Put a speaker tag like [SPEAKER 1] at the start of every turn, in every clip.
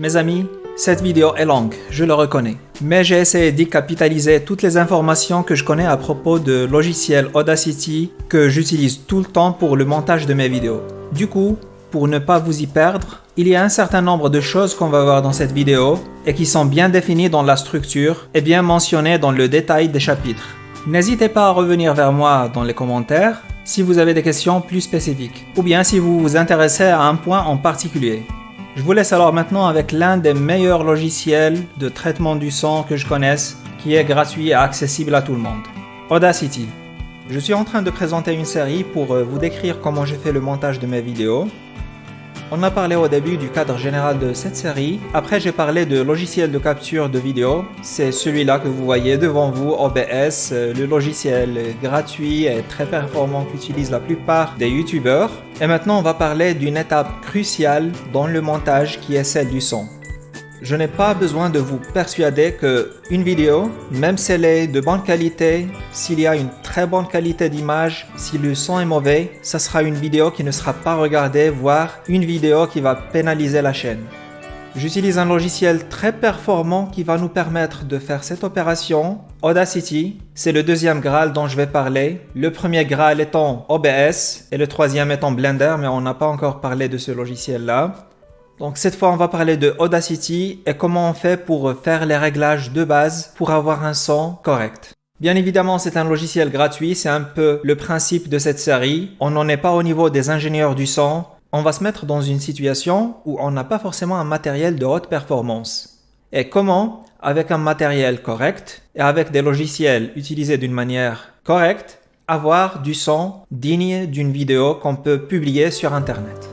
[SPEAKER 1] Mes amis, cette vidéo est longue, je le reconnais. Mais j'ai essayé d'y capitaliser toutes les informations que je connais à propos de logiciel Audacity que j'utilise tout le temps pour le montage de mes vidéos. Du coup, pour ne pas vous y perdre, il y a un certain nombre de choses qu'on va voir dans cette vidéo et qui sont bien définies dans la structure et bien mentionnées dans le détail des chapitres. N'hésitez pas à revenir vers moi dans les commentaires si vous avez des questions plus spécifiques ou bien si vous vous intéressez à un point en particulier. Je vous laisse alors maintenant avec l'un des meilleurs logiciels de traitement du son que je connaisse, qui est gratuit et accessible à tout le monde. Audacity. Je suis en train de présenter une série pour vous décrire comment j'ai fait le montage de mes vidéos. On a parlé au début du cadre général de cette série. Après, j'ai parlé de logiciel de capture de vidéo. C'est celui-là que vous voyez devant vous, OBS, le logiciel gratuit et très performant qu'utilisent la plupart des youtubeurs. Et maintenant, on va parler d'une étape cruciale dans le montage qui est celle du son. Je n'ai pas besoin de vous persuader qu'une vidéo, même si elle est de bonne qualité, s'il y a une très bonne qualité d'image, si le son est mauvais, ça sera une vidéo qui ne sera pas regardée, voire une vidéo qui va pénaliser la chaîne. J'utilise un logiciel très performant qui va nous permettre de faire cette opération. Audacity, c'est le deuxième Graal dont je vais parler. Le premier Graal étant OBS et le troisième étant Blender, mais on n'a pas encore parlé de ce logiciel-là. Donc cette fois, on va parler de Audacity et comment on fait pour faire les réglages de base pour avoir un son correct. Bien évidemment, c'est un logiciel gratuit, c'est un peu le principe de cette série. On n'en est pas au niveau des ingénieurs du son. On va se mettre dans une situation où on n'a pas forcément un matériel de haute performance. Et comment, avec un matériel correct et avec des logiciels utilisés d'une manière correcte, avoir du son digne d'une vidéo qu'on peut publier sur Internet.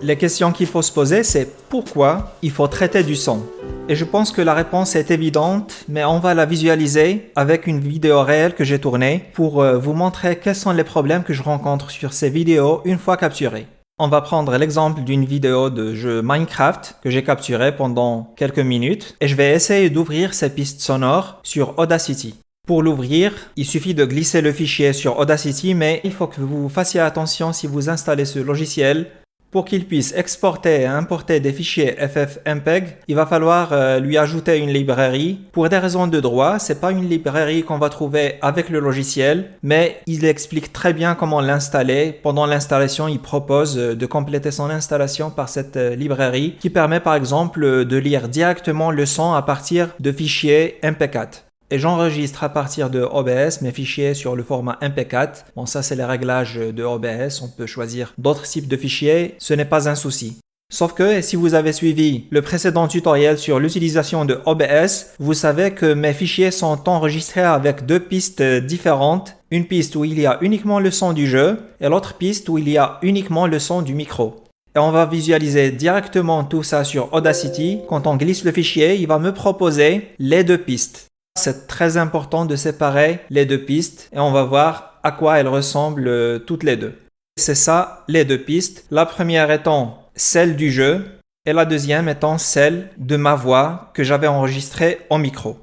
[SPEAKER 1] Les questions qu'il faut se poser, c'est pourquoi il faut traiter du son. Et je pense que la réponse est évidente, mais on va la visualiser avec une vidéo réelle que j'ai tournée pour vous montrer quels sont les problèmes que je rencontre sur ces vidéos une fois capturées. On va prendre l'exemple d'une vidéo de jeu Minecraft que j'ai capturée pendant quelques minutes et je vais essayer d'ouvrir ces pistes sonores sur Audacity. Pour l'ouvrir, il suffit de glisser le fichier sur Audacity, mais il faut que vous fassiez attention si vous installez ce logiciel. Pour qu'il puisse exporter et importer des fichiers FFmpeg, il va falloir lui ajouter une librairie. Pour des raisons de droit, c'est pas une librairie qu'on va trouver avec le logiciel, mais il explique très bien comment l'installer. Pendant l'installation, il propose de compléter son installation par cette librairie qui permet par exemple de lire directement le son à partir de fichiers MP4. Et j'enregistre à partir de OBS mes fichiers sur le format MP4. Bon, ça c'est les réglages de OBS, on peut choisir d'autres types de fichiers, ce n'est pas un souci. Sauf que si vous avez suivi le précédent tutoriel sur l'utilisation de OBS, vous savez que mes fichiers sont enregistrés avec deux pistes différentes. Une piste où il y a uniquement le son du jeu et l'autre piste où il y a uniquement le son du micro. Et on va visualiser directement tout ça sur Audacity. Quand on glisse le fichier, il va me proposer les deux pistes. C'est très important de séparer les deux pistes et on va voir à quoi elles ressemblent toutes les deux. C'est ça, les deux pistes. La première étant celle du jeu et la deuxième étant celle de ma voix que j'avais enregistrée au micro.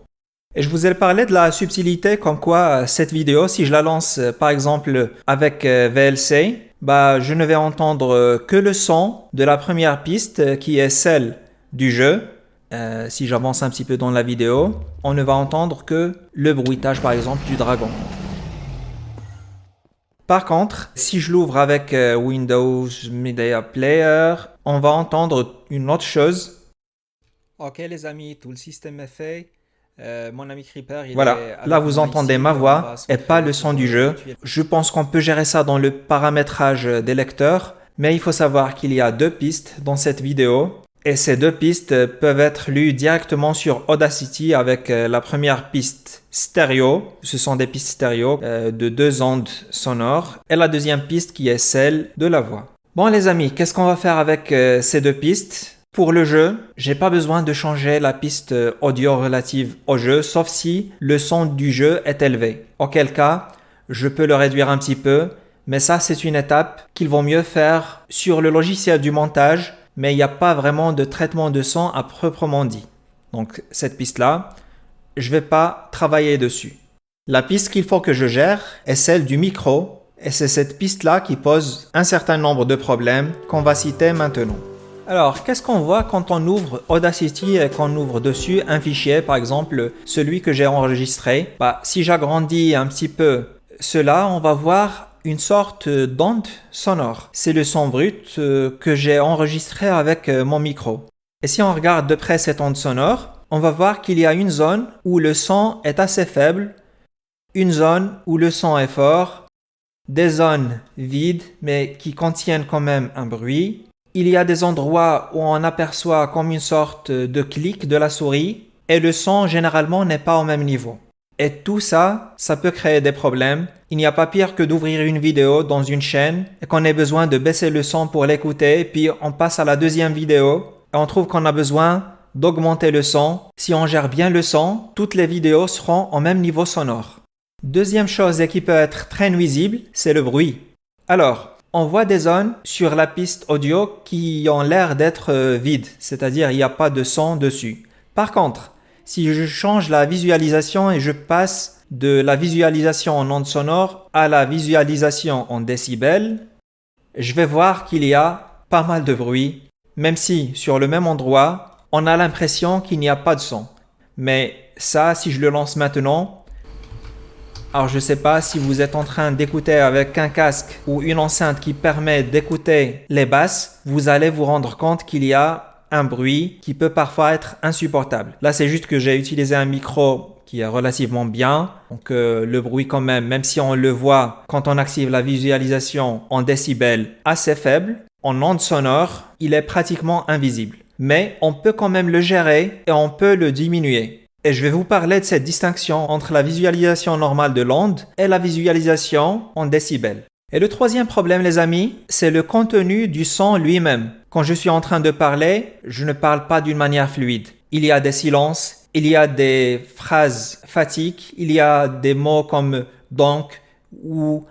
[SPEAKER 1] Et je vous ai parlé de la subtilité comme quoi cette vidéo, si je la lance par exemple avec VLC, je ne vais entendre que le son de la première piste qui est celle du jeu. Si j'avance un petit peu dans la vidéo, on ne va entendre que le bruitage par exemple du dragon. Par contre, si je l'ouvre avec Windows Media Player, on va entendre une autre chose. Ok les amis, tout le système est fait. Mon ami Creeper, voilà, là vous entendez ma voix et pas le son du jeu. Je pense qu'on peut gérer ça dans le paramétrage des lecteurs, mais il faut savoir qu'il y a deux pistes dans cette vidéo. Et ces deux pistes peuvent être lues directement sur Audacity avec la première piste stéréo. Ce sont des pistes stéréo de deux ondes sonores. Et la deuxième piste qui est celle de la voix. Bon les amis, qu'est-ce qu'on va faire avec ces deux pistes? Pour le jeu, j'ai pas besoin de changer la piste audio relative au jeu, sauf si le son du jeu est élevé. Auquel cas, je peux le réduire un petit peu. Mais ça, c'est une étape qu'il vaut mieux faire sur le logiciel du montage. Mais il n'y a pas vraiment de traitement de son à proprement dit. Donc cette piste-là, je ne vais pas travailler dessus. La piste qu'il faut que je gère est celle du micro et c'est cette piste-là qui pose un certain nombre de problèmes qu'on va citer maintenant. Alors, qu'est-ce qu'on voit quand on ouvre Audacity et qu'on ouvre dessus un fichier, par exemple celui que j'ai enregistré? Si j'agrandis un petit peu cela, on va voir une sorte d'onde sonore. C'est le son brut que j'ai enregistré avec mon micro. Et si on regarde de près cette onde sonore, on va voir qu'il y a une zone où le son est assez faible, une zone où le son est fort, des zones vides mais qui contiennent quand même un bruit. Il y a des endroits où on aperçoit comme une sorte de clic de la souris et le son généralement n'est pas au même niveau. Et tout ça, ça peut créer des problèmes. Il n'y a pas pire que d'ouvrir une vidéo dans une chaîne et qu'on ait besoin de baisser le son pour l'écouter, puis on passe à la deuxième vidéo et on trouve qu'on a besoin d'augmenter le son. Si on gère bien le son, toutes les vidéos seront au même niveau sonore. Deuxième chose qui peut être très nuisible, c'est le bruit. Alors, on voit des zones sur la piste audio qui ont l'air d'être vides, c'est-à-dire il n'y a pas de son dessus. Par contre, si je change la visualisation et je passe de la visualisation en ondes sonores à la visualisation en décibels, je vais voir qu'il y a pas mal de bruit, même si sur le même endroit, on a l'impression qu'il n'y a pas de son. Mais ça, si je le lance maintenant, alors je ne sais pas si vous êtes en train d'écouter avec un casque ou une enceinte qui permet d'écouter les basses, vous allez vous rendre compte qu'il y a un bruit qui peut parfois être insupportable. Là, c'est juste que j'ai utilisé un micro qui est relativement bien. Donc le bruit quand même si on le voit quand on active la visualisation en décibels assez faible, en ondes sonores, il est pratiquement invisible. Mais on peut quand même le gérer et on peut le diminuer. Et je vais vous parler de cette distinction entre la visualisation normale de l'onde et la visualisation en décibels. Et le troisième problème, les amis, c'est le contenu du son lui-même. Quand je suis en train de parler, je ne parle pas d'une manière fluide. Il y a des silences, il y a des phrases fatiques, il y a des mots comme donc ou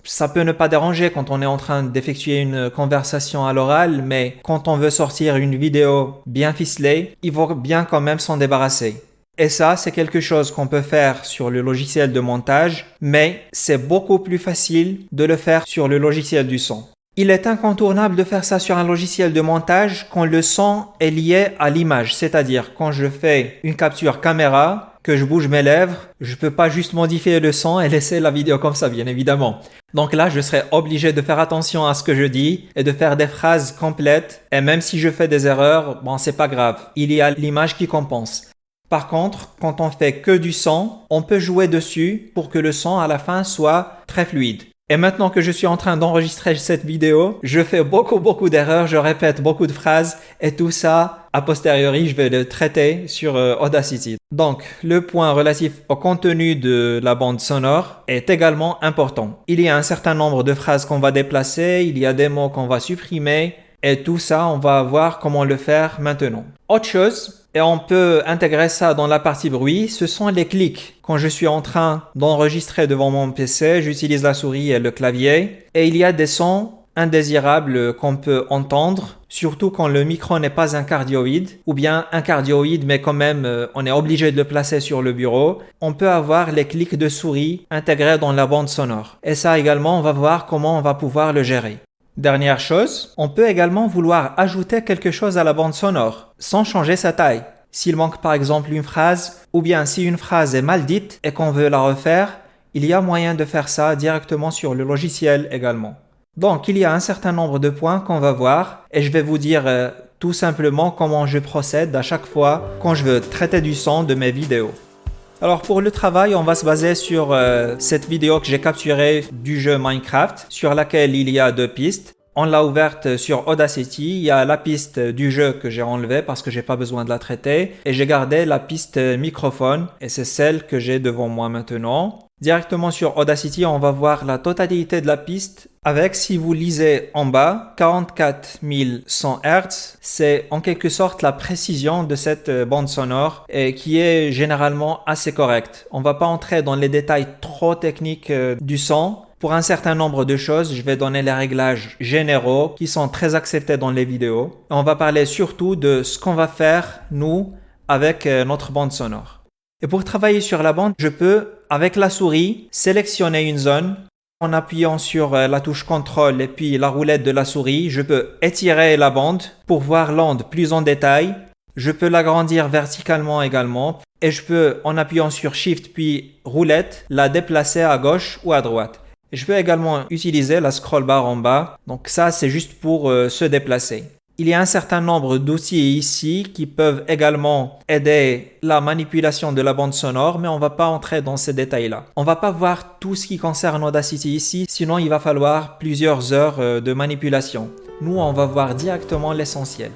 [SPEAKER 1] ça peut ne pas déranger quand on est en train d'effectuer une conversation à l'oral, mais quand on veut sortir une vidéo bien ficelée, il faut bien quand même s'en débarrasser. Et ça, c'est quelque chose qu'on peut faire sur le logiciel de montage, mais c'est beaucoup plus facile de le faire sur le logiciel du son. Il est incontournable de faire ça sur un logiciel de montage quand le son est lié à l'image, c'est-à-dire quand je fais une capture caméra, que je bouge mes lèvres, je peux pas juste modifier le son et laisser la vidéo comme ça, bien évidemment. Donc là, je serai obligé de faire attention à ce que je dis et de faire des phrases complètes. Et même si je fais des erreurs, c'est pas grave. Il y a l'image qui compense. Par contre, quand on fait que du son, on peut jouer dessus pour que le son à la fin soit très fluide. Et maintenant que je suis en train d'enregistrer cette vidéo, je fais beaucoup d'erreurs, je répète beaucoup de phrases et tout ça, a posteriori, je vais le traiter sur Audacity. Donc, le point relatif au contenu de la bande sonore est également important. Il y a un certain nombre de phrases qu'on va déplacer, il y a des mots qu'on va supprimer et tout ça, on va voir comment le faire maintenant. Autre chose, et on peut intégrer ça dans la partie bruit, ce sont les clics. Quand je suis en train d'enregistrer devant mon PC, j'utilise la souris et le clavier et il y a des sons indésirables qu'on peut entendre, surtout quand le micro n'est pas un cardioïde ou bien un cardioïde mais quand même on est obligé de le placer sur le bureau. On peut avoir les clics de souris intégrés dans la bande sonore. Et ça également, on va voir comment on va pouvoir le gérer. Dernière chose, on peut également vouloir ajouter quelque chose à la bande sonore sans changer sa taille. S'il manque par exemple une phrase ou bien si une phrase est mal dite et qu'on veut la refaire, il y a moyen de faire ça directement sur le logiciel également. Donc il y a un certain nombre de points qu'on va voir et je vais vous dire tout simplement comment je procède à chaque fois quand je veux traiter du son de mes vidéos. Alors pour le travail, on va se baser sur cette vidéo que j'ai capturée du jeu Minecraft sur laquelle il y a 2 pistes. On l'a ouverte sur Audacity, il y a la piste du jeu que j'ai enlevée parce que j'ai pas besoin de la traiter et j'ai gardé la piste microphone et c'est celle que j'ai devant moi maintenant. Directement sur Audacity, on va voir la totalité de la piste avec, si vous lisez en bas, 44 100 Hz. C'est en quelque sorte la précision de cette bande sonore et qui est généralement assez correcte. On va pas entrer dans les détails trop techniques du son. Pour un certain nombre de choses, je vais donner les réglages généraux qui sont très acceptés dans les vidéos. Et on va parler surtout de ce qu'on va faire, nous, avec notre bande sonore. Et pour travailler sur la bande, je peux, avec la souris, sélectionner une zone En appuyant sur la touche CTRL et puis la roulette de la souris, je peux étirer la bande pour voir l'onde plus en détail. Je peux l'agrandir verticalement également et je peux, en appuyant sur Shift puis roulette, la déplacer à gauche ou à droite. Je peux également utiliser la scroll bar en bas. Donc ça, c'est juste pour se déplacer. Il y a un certain nombre d'outils ici qui peuvent également aider la manipulation de la bande sonore, mais on ne va pas entrer dans ces détails-là. On ne va pas voir tout ce qui concerne Audacity ici, sinon il va falloir plusieurs heures de manipulation. Nous, on va voir directement l'essentiel.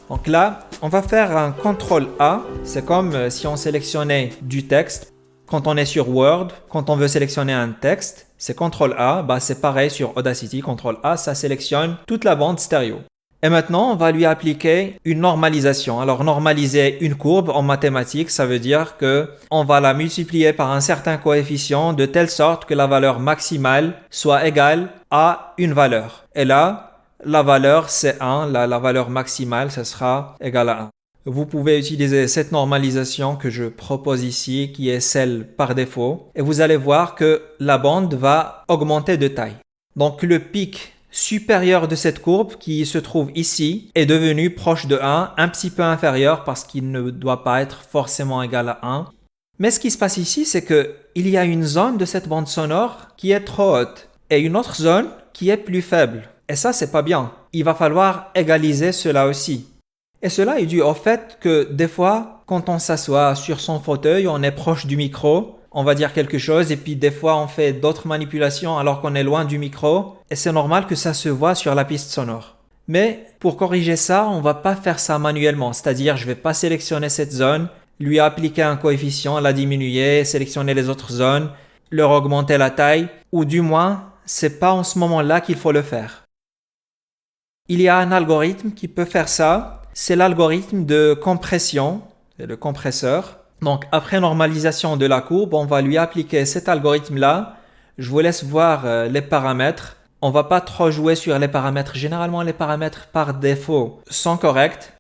[SPEAKER 1] Donc là, on va faire un CTRL-A. C'est comme si on sélectionnait du texte. Quand on est sur Word, quand on veut sélectionner un texte, c'est CTRL-A. C'est pareil sur Audacity. CTRL-A, ça sélectionne toute la bande stéréo. Et maintenant, on va lui appliquer une normalisation. Alors, normaliser une courbe en mathématiques, ça veut dire que on va la multiplier par un certain coefficient de telle sorte que la valeur maximale soit égale à une valeur. Et là, la valeur, c'est 1. La valeur maximale, ce sera égal à 1. Vous pouvez utiliser cette normalisation que je propose ici, qui est celle par défaut. Et vous allez voir que la bande va augmenter de taille. Donc, le pic supérieur de cette courbe qui se trouve ici est devenu proche de 1, un petit peu inférieur parce qu'il ne doit pas être forcément égal à 1. Mais ce qui se passe ici, c'est qu'il y a une zone de cette bande sonore qui est trop haute et une autre zone qui est plus faible. Et ça, c'est pas bien. Il va falloir égaliser cela aussi. Et cela est dû au fait que des fois, quand on s'assoit sur son fauteuil, on est proche du micro, on va dire quelque chose et puis des fois on fait d'autres manipulations alors qu'on est loin du micro et c'est normal que ça se voit sur la piste sonore. Mais pour corriger ça, on va pas faire ça manuellement, c'est-à-dire je vais pas sélectionner cette zone, lui appliquer un coefficient, la diminuer, sélectionner les autres zones, leur augmenter la taille ou du moins, c'est pas en ce moment-là qu'il faut le faire. Il y a un algorithme qui peut faire ça, c'est l'algorithme de compression, c'est le compresseur. Donc, après normalisation de la courbe, on va lui appliquer cet algorithme-là. Je vous laisse voir les paramètres. On ne va pas trop jouer sur les paramètres. Généralement, les paramètres par défaut sont corrects.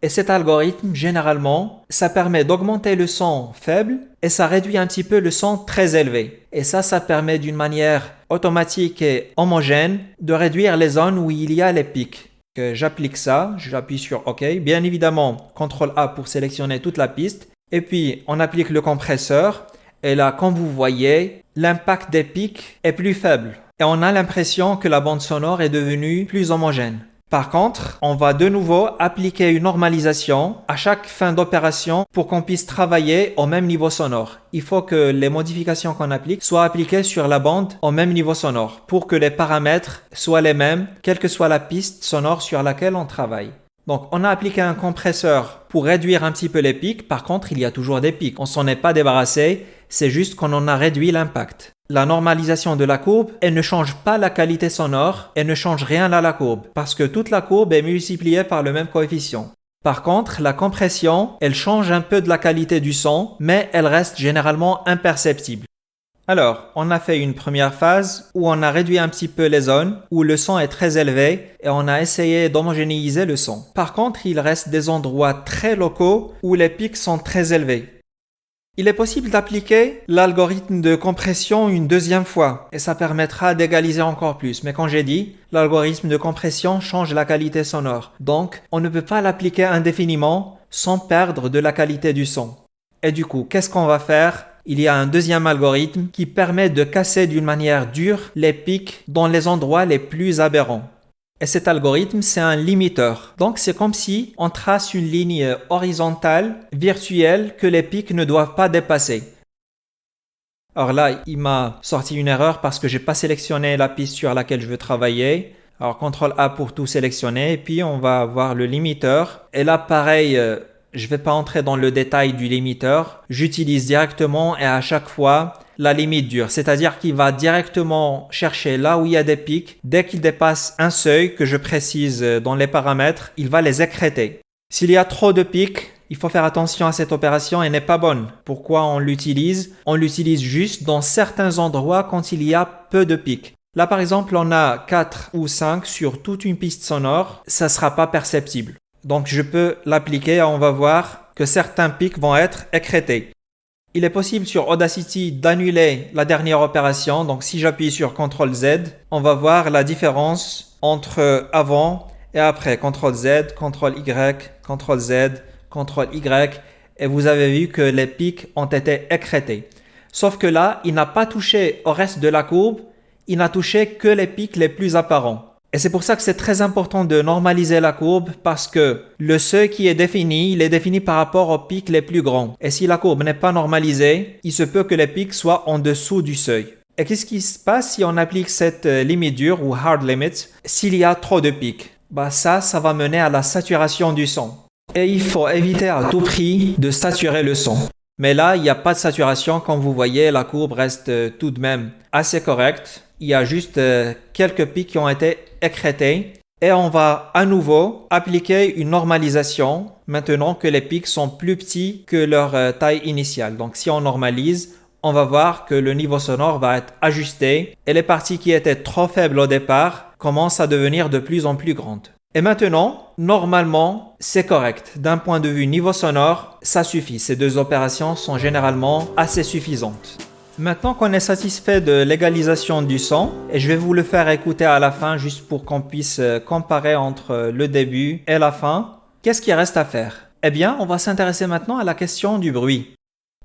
[SPEAKER 1] Et cet algorithme, généralement, ça permet d'augmenter le son faible et ça réduit un petit peu le son très élevé. Et ça permet d'une manière automatique et homogène de réduire les zones où il y a les pics. J'applique ça, j'appuie sur OK. Bien évidemment, CTRL-A pour sélectionner toute la piste. Et puis, on applique le compresseur. Et là, comme vous voyez, l'impact des pics est plus faible. Et on a l'impression que la bande sonore est devenue plus homogène. Par contre, on va de nouveau appliquer une normalisation à chaque fin d'opération pour qu'on puisse travailler au même niveau sonore. Il faut que les modifications qu'on applique soient appliquées sur la bande au même niveau sonore pour que les paramètres soient les mêmes, quelle que soit la piste sonore sur laquelle on travaille. Donc, on a appliqué un compresseur pour réduire un petit peu les pics. Par contre, il y a toujours des pics. On s'en est pas débarrassé. C'est juste qu'on en a réduit l'impact. La normalisation de la courbe, elle ne change pas la qualité sonore. Elle ne change rien à la courbe parce que toute la courbe est multipliée par le même coefficient. Par contre, la compression, elle change un peu de la qualité du son, mais elle reste généralement imperceptible. Alors, on a fait une première phase où on a réduit un petit peu les zones où le son est très élevé et on a essayé d'homogénéiser le son. Par contre, il reste des endroits très locaux où les pics sont très élevés. Il est possible d'appliquer l'algorithme de compression une deuxième fois et ça permettra d'égaliser encore plus. Mais comme j'ai dit, l'algorithme de compression change la qualité sonore. Donc, on ne peut pas l'appliquer indéfiniment sans perdre de la qualité du son. Et du coup, qu'est-ce qu'on va faire ? Il y a un deuxième algorithme qui permet de casser d'une manière dure les pics dans les endroits les plus aberrants. Et cet algorithme, c'est un limiteur. Donc, c'est comme si on trace une ligne horizontale, virtuelle, que les pics ne doivent pas dépasser. Alors là, il m'a sorti une erreur parce que j'ai pas sélectionné la piste sur laquelle je veux travailler. Alors, CTRL-A pour tout sélectionner et puis on va avoir le limiteur. Et là, pareil, je vais pas entrer dans le détail du limiteur. J'utilise directement et à chaque fois la limite dure. C'est-à-dire qu'il va directement chercher là où il y a des pics. Dès qu'il dépasse un seuil que je précise dans les paramètres, il va les écrêter. S'il y a trop de pics, il faut faire attention à cette opération, elle n'est pas bonne. Pourquoi on l'utilise ? On l'utilise juste dans certains endroits quand il y a peu de pics. Là, par exemple, on a 4 ou 5 sur toute une piste sonore. Ça ne sera pas perceptible. Donc, je peux l'appliquer et on va voir que certains pics vont être écrêtés. Il est possible sur Audacity d'annuler la dernière opération. Donc si j'appuie sur CTRL Z, on va voir la différence entre avant et après. CTRL Z, CTRL Y, CTRL Z, CTRL Y. Et vous avez vu que les pics ont été écrêtés. Sauf que là, il n'a pas touché au reste de la courbe. Il n'a touché que les pics les plus apparents. Et c'est pour ça que c'est très important de normaliser la courbe parce que le seuil qui est défini, il est défini par rapport aux pics les plus grands. Et si la courbe n'est pas normalisée, il se peut que les pics soient en dessous du seuil. Et qu'est-ce qui se passe si on applique cette limite dure ou hard limit s'il y a trop de pics? Ça va mener à la saturation du son. Et il faut éviter à tout prix de saturer le son. Mais là, il n'y a pas de saturation. Comme vous voyez, la courbe reste tout de même assez correcte. Il y a juste quelques pics qui ont été écrêtés. Et on va à nouveau appliquer une normalisation maintenant que les pics sont plus petits que leur taille initiale. Donc si on normalise, on va voir que le niveau sonore va être ajusté et les parties qui étaient trop faibles au départ commencent à devenir de plus en plus grandes. Et maintenant, normalement, c'est correct. D'un point de vue niveau sonore, ça suffit. Ces deux opérations sont généralement assez suffisantes. Maintenant qu'on est satisfait de l'égalisation du son, et je vais vous le faire écouter à la fin juste pour qu'on puisse comparer entre le début et la fin, qu'est-ce qu'il reste à faire? Eh bien, on va s'intéresser maintenant à la question du bruit.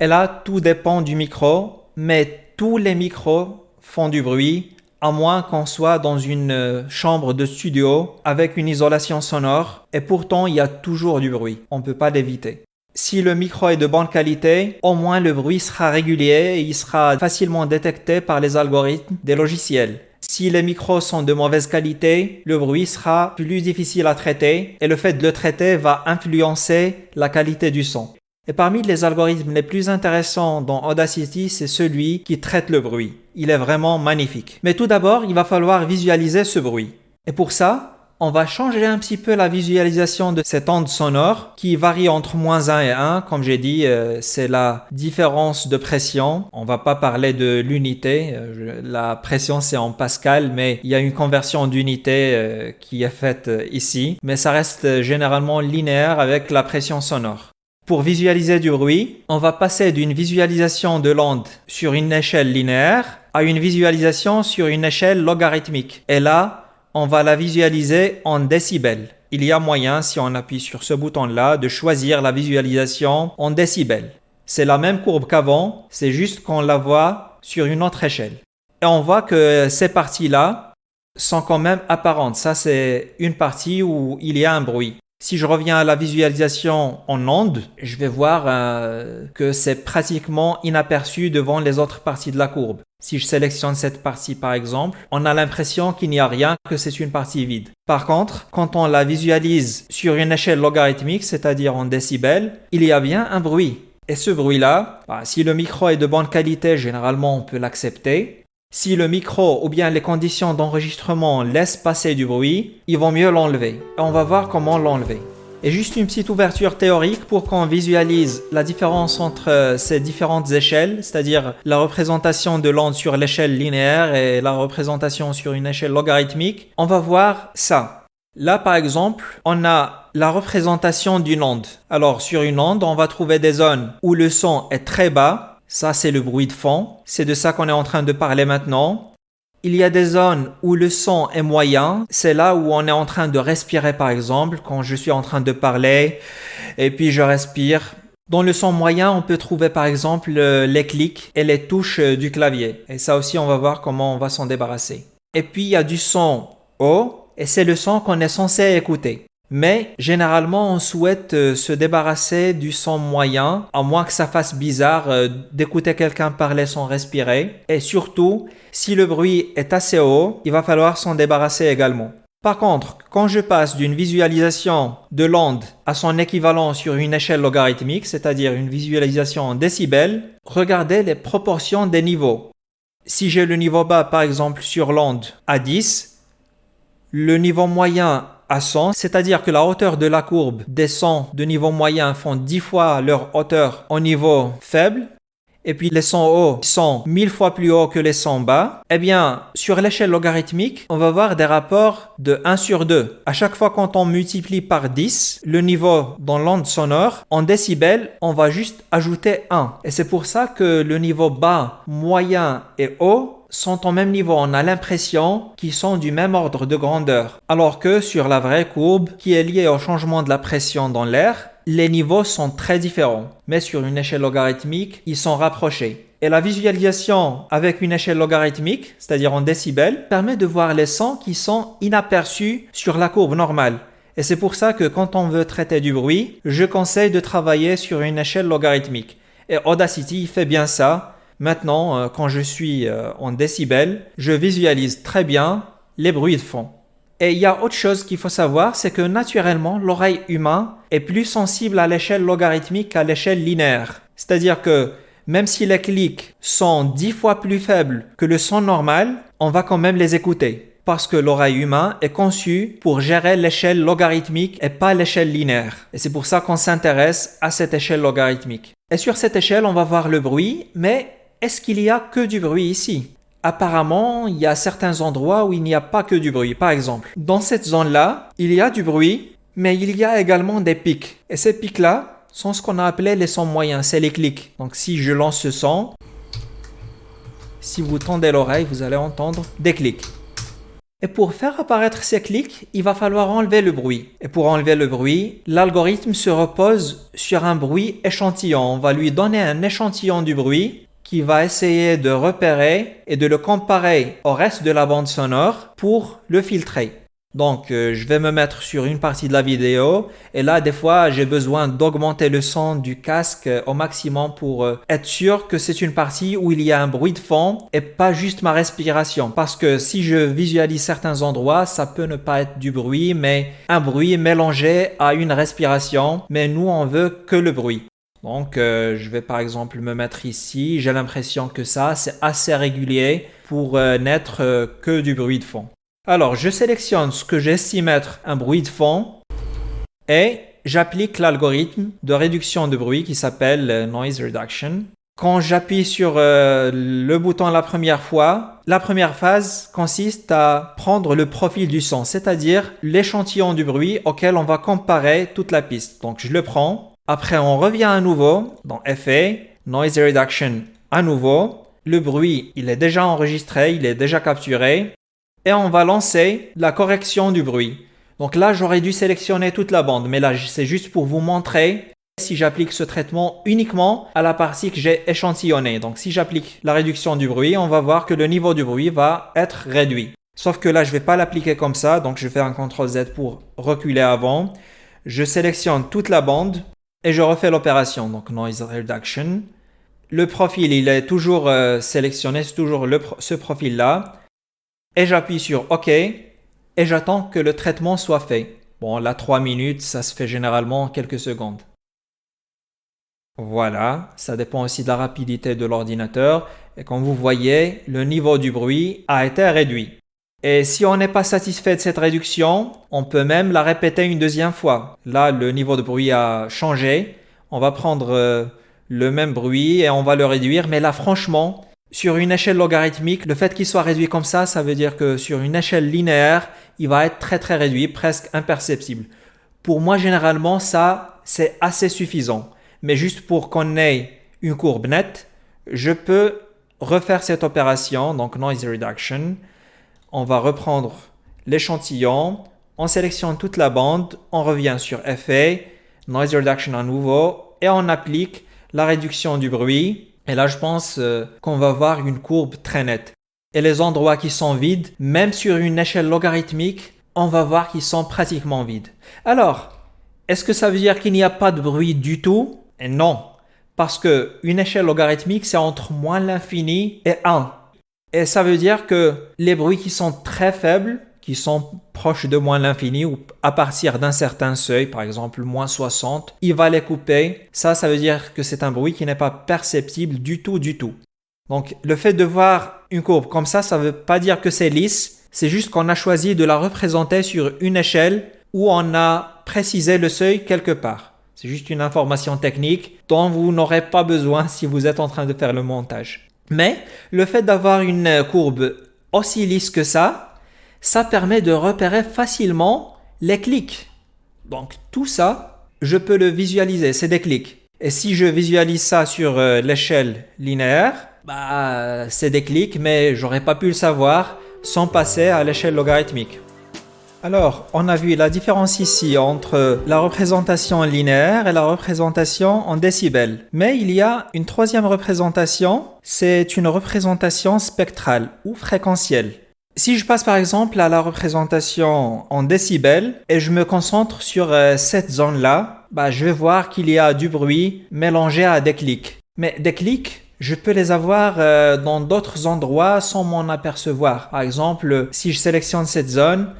[SPEAKER 1] Et là, tout dépend du micro, mais tous les micros font du bruit, à moins qu'on soit dans une chambre de studio avec une isolation sonore, et pourtant il y a toujours du bruit, on ne peut pas l'éviter. Si le micro est de bonne qualité, au moins le bruit sera régulier et il sera facilement détecté par les algorithmes des logiciels. Si les micros sont de mauvaise qualité, le bruit sera plus difficile à traiter et le fait de le traiter va influencer la qualité du son. Et parmi les algorithmes les plus intéressants dans Audacity, c'est celui qui traite le bruit. Il est vraiment magnifique. Mais tout d'abord, il va falloir visualiser ce bruit. Et pour ça, on va changer un petit peu la visualisation de cette onde sonore qui varie entre -1 et 1. Comme j'ai dit, c'est la différence de pression. On va pas parler de l'unité. La pression, c'est en pascal, mais il y a une conversion d'unité qui est faite ici. Mais ça reste généralement linéaire avec la pression sonore. Pour visualiser du bruit, on va passer d'une visualisation de l'onde sur une échelle linéaire à une visualisation sur une échelle logarithmique. Et là, on va la visualiser en décibels. Il y a moyen, si on appuie sur ce bouton-là, de choisir la visualisation en décibels. C'est la même courbe qu'avant, c'est juste qu'on la voit sur une autre échelle. Et on voit que ces parties-là sont quand même apparentes. Ça, c'est une partie où il y a un bruit. Si je reviens à la visualisation en ondes, je vais voir que c'est pratiquement inaperçu devant les autres parties de la courbe. Si je sélectionne cette partie par exemple, on a l'impression qu'il n'y a rien, que c'est une partie vide. Par contre, quand on la visualise sur une échelle logarithmique, c'est-à-dire en décibels, il y a bien un bruit. Et ce bruit-là, si le micro est de bonne qualité, généralement on peut l'accepter. Si le micro ou bien les conditions d'enregistrement laissent passer du bruit, il vaut mieux l'enlever. Et on va voir comment l'enlever. Et juste une petite ouverture théorique pour qu'on visualise la différence entre ces différentes échelles, c'est-à-dire la représentation de l'onde sur l'échelle linéaire et la représentation sur une échelle logarithmique. On va voir ça. Là, par exemple, on a la représentation d'une onde. Alors, sur une onde, on va trouver des zones où le son est très bas. Ça, c'est le bruit de fond. C'est de ça qu'on est en train de parler maintenant. Il y a des zones où le son est moyen. C'est là où on est en train de respirer, par exemple, quand je suis en train de parler et puis je respire. Dans le son moyen, on peut trouver, par exemple, les clics et les touches du clavier. Et ça aussi, on va voir comment on va s'en débarrasser. Et puis, il y a du son haut et c'est le son qu'on est censé écouter. Mais généralement, on souhaite se débarrasser du son moyen, à moins que ça fasse bizarre d'écouter quelqu'un parler sans respirer. Et surtout, si le bruit est assez haut, il va falloir s'en débarrasser également. Par contre, quand je passe d'une visualisation de l'onde à son équivalent sur une échelle logarithmique, c'est-à-dire une visualisation en décibels, regardez les proportions des niveaux. Si j'ai le niveau bas, par exemple, sur l'onde à 10, le niveau moyen à 100, c'est-à-dire que la hauteur de la courbe des sons de niveau moyen font 10 fois leur hauteur au niveau faible, et puis les sons hauts sont 1000 fois plus hauts que les sons bas, eh bien, sur l'échelle logarithmique, on va voir des rapports de 1 sur 2. À chaque fois quand on multiplie par 10, le niveau dans l'onde sonore, en décibels, on va juste ajouter 1. Et c'est pour ça que le niveau bas, moyen et haut sont au même niveau. On a l'impression qu'ils sont du même ordre de grandeur. Alors que sur la vraie courbe, qui est liée au changement de la pression dans l'air, les niveaux sont très différents. Mais sur une échelle logarithmique, ils sont rapprochés. Et la visualisation avec une échelle logarithmique, c'est-à-dire en décibels, permet de voir les sons qui sont inaperçus sur la courbe normale. Et c'est pour ça que quand on veut traiter du bruit, je conseille de travailler sur une échelle logarithmique. Et Audacity fait bien ça. Maintenant, quand je suis en décibels, je visualise très bien les bruits de fond. Et il y a autre chose qu'il faut savoir, c'est que naturellement, l'oreille humaine est plus sensible à l'échelle logarithmique qu'à l'échelle linéaire. C'est-à-dire que même si les clics sont 10 fois plus faibles que le son normal, on va quand même les écouter. Parce que l'oreille humaine est conçue pour gérer l'échelle logarithmique et pas l'échelle linéaire. Et c'est pour ça qu'on s'intéresse à cette échelle logarithmique. Et sur cette échelle, on va voir le bruit, mais est-ce qu'il y a que du bruit ici? Apparemment, il y a certains endroits où il n'y a pas que du bruit. Par exemple, dans cette zone-là, il y a du bruit, mais il y a également des pics. Et ces pics-là sont ce qu'on a appelé les sons moyens, c'est les clics. Donc si je lance ce son, si vous tendez l'oreille, vous allez entendre des clics. Et pour faire apparaître ces clics, il va falloir enlever le bruit. Et pour enlever le bruit, l'algorithme se repose sur un bruit échantillon. On va lui donner un échantillon du bruit qui va essayer de repérer et de le comparer au reste de la bande sonore pour le filtrer. Donc, je vais me mettre sur une partie de la vidéo et là, des fois, j'ai besoin d'augmenter le son du casque au maximum pour être sûr que c'est une partie où il y a un bruit de fond et pas juste ma respiration. Parce que si je visualise certains endroits, ça peut ne pas être du bruit, mais un bruit mélangé à une respiration. Mais nous, on veut que le bruit. Donc, je vais par exemple me mettre ici. J'ai l'impression que ça, c'est assez régulier pour n'être que du bruit de fond. Alors, je sélectionne ce que j'estime être un bruit de fond et j'applique l'algorithme de réduction de bruit qui s'appelle Noise Reduction. Quand j'appuie sur le bouton la première fois, la première phase consiste à prendre le profil du son, c'est-à-dire l'échantillon du bruit auquel on va comparer toute la piste. Donc, je le prends. Après, on revient à nouveau dans Effet, Noise Reduction à nouveau. Le bruit, il est déjà enregistré, il est déjà capturé. Et on va lancer la correction du bruit. Donc là, j'aurais dû sélectionner toute la bande, mais là, c'est juste pour vous montrer si j'applique ce traitement uniquement à la partie que j'ai échantillonnée. Donc si j'applique la réduction du bruit, on va voir que le niveau du bruit va être réduit. Sauf que là, je ne vais pas l'appliquer comme ça, donc je fais un CTRL-Z pour reculer avant. Je sélectionne toute la bande et je refais l'opération, donc Noise Reduction. Le profil, il est toujours sélectionné, c'est toujours ce profil-là. Et j'appuie sur OK et j'attends que le traitement soit fait. Bon, là, 3 minutes, ça se fait généralement en quelques secondes. Voilà, ça dépend aussi de la rapidité de l'ordinateur. Et comme vous voyez, le niveau du bruit a été réduit. Et si on n'est pas satisfait de cette réduction, on peut même la répéter une deuxième fois. Là, le niveau de bruit a changé. On va prendre le même bruit et on va le réduire. Mais là, franchement, sur une échelle logarithmique, le fait qu'il soit réduit comme ça veut dire que sur une échelle linéaire, il va être très très réduit, presque imperceptible. Pour moi, généralement, ça, c'est assez suffisant. Mais juste pour qu'on ait une courbe nette, je peux refaire cette opération, donc Noise Reduction. On va reprendre l'échantillon, on sélectionne toute la bande, on revient sur Effet, Noise Reduction à nouveau, et on applique la réduction du bruit. Et là, je pense qu'on va voir une courbe très nette. Et les endroits qui sont vides, même sur une échelle logarithmique, on va voir qu'ils sont pratiquement vides. Alors, est-ce que ça veut dire qu'il n'y a pas de bruit du tout? Et non, parce qu'une échelle logarithmique, c'est entre moins l'infini et 1. Et ça veut dire que les bruits qui sont très faibles, qui sont proches de moins l'infini ou à partir d'un certain seuil, par exemple moins 60, il va les couper. Ça veut dire que c'est un bruit qui n'est pas perceptible du tout. Donc le fait de voir une courbe comme ça ne veut pas dire que c'est lisse, c'est juste qu'on a choisi de la représenter sur une échelle où on a précisé le seuil quelque part. C'est juste une information technique dont vous n'aurez pas besoin si vous êtes en train de faire le montage. Mais le fait d'avoir une courbe aussi lisse que ça permet de repérer facilement les clics. Donc tout ça, je peux le visualiser, c'est des clics. Et si je visualise ça sur l'échelle linéaire, c'est des clics, mais j'aurais pas pu le savoir sans passer à l'échelle logarithmique. Alors, on a vu la différence ici entre la représentation linéaire et la représentation en décibels. Mais il y a une troisième représentation, c'est une représentation spectrale ou fréquentielle. Si je passe par exemple à la représentation en décibels et je me concentre sur cette zone-là, je vais voir qu'il y a du bruit mélangé à des clics. Mais des clics, je peux les avoir dans d'autres endroits sans m'en apercevoir. Par exemple, si je sélectionne cette zone,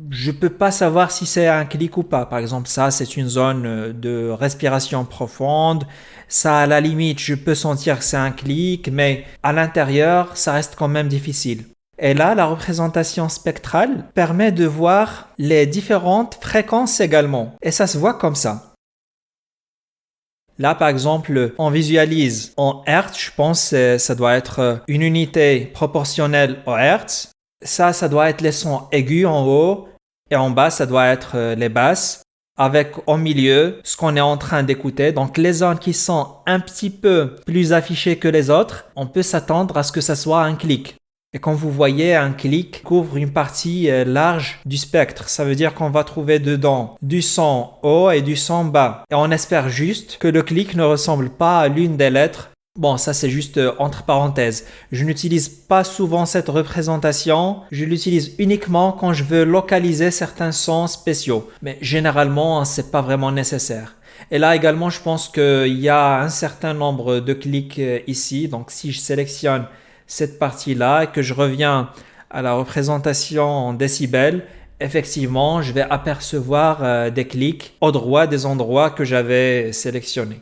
[SPEAKER 1] je peux pas savoir si c'est un clic ou pas. Par exemple, ça, c'est une zone de respiration profonde. Ça, à la limite, je peux sentir que c'est un clic, mais à l'intérieur, ça reste quand même difficile. Et là, la représentation spectrale permet de voir les différentes fréquences également. Et ça se voit comme ça. Là, par exemple, on visualise en Hertz. Je pense que ça doit être une unité proportionnelle au Hertz. Ça doit être les sons aigus en haut. Et en bas, ça doit être les basses. Avec au milieu ce qu'on est en train d'écouter. Donc les zones qui sont un petit peu plus affichées que les autres, on peut s'attendre à ce que ça soit un clic. Et comme vous voyez, un clic couvre une partie large du spectre. Ça veut dire qu'on va trouver dedans du son haut et du son bas. Et on espère juste que le clic ne ressemble pas à l'une des lettres. Bon, ça c'est juste entre parenthèses. Je n'utilise pas souvent cette représentation. Je l'utilise uniquement quand je veux localiser certains sons spéciaux. Mais généralement, c'est pas vraiment nécessaire. Et là également, je pense qu'il y a un certain nombre de clics ici. Donc si je sélectionne cette partie-là et que je reviens à la représentation en décibels, effectivement, je vais apercevoir des clics au droit des endroits que j'avais sélectionnés.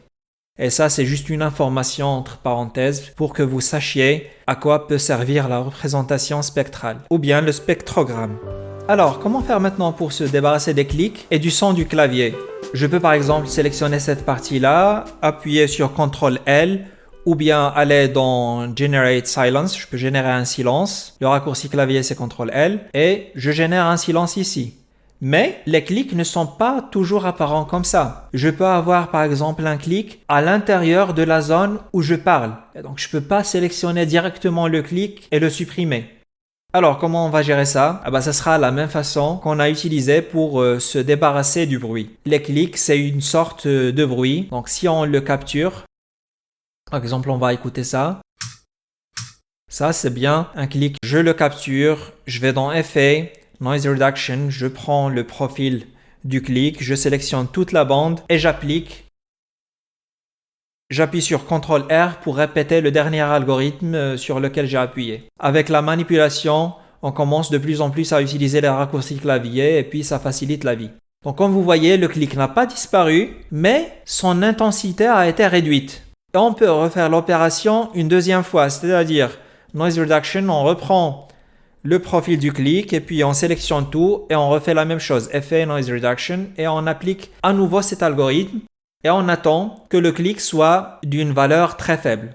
[SPEAKER 1] Et ça, c'est juste une information entre parenthèses pour que vous sachiez à quoi peut servir la représentation spectrale ou bien le spectrogramme. Alors, comment faire maintenant pour se débarrasser des clics et du son du clavier? Je peux par exemple sélectionner cette partie-là, appuyer sur CTRL-L ou bien aller dans Generate Silence, je peux générer un silence. Le raccourci clavier c'est CTRL-L et je génère un silence ici. Mais les clics ne sont pas toujours apparents comme ça. Je peux avoir par exemple un clic à l'intérieur de la zone où je parle. Et donc je ne peux pas sélectionner directement le clic et le supprimer. Alors comment on va gérer ça? Ça sera la même façon qu'on a utilisé pour se débarrasser du bruit. Les clics c'est une sorte de bruit. Donc si on le capture, par exemple, on va écouter ça. Ça, c'est bien un clic. Je le capture. Je vais dans Effet, Noise Reduction. Je prends le profil du clic. Je sélectionne toute la bande et j'applique. J'appuie sur CTRL-R pour répéter le dernier algorithme sur lequel j'ai appuyé. Avec la manipulation, on commence de plus en plus à utiliser les raccourcis clavier et puis ça facilite la vie. Donc, comme vous voyez, le clic n'a pas disparu, mais son intensité a été réduite. Et on peut refaire l'opération une deuxième fois, c'est-à-dire Noise Reduction, on reprend le profil du clic et puis on sélectionne tout et on refait la même chose, Effet Noise Reduction et on applique à nouveau cet algorithme et on attend que le clic soit d'une valeur très faible.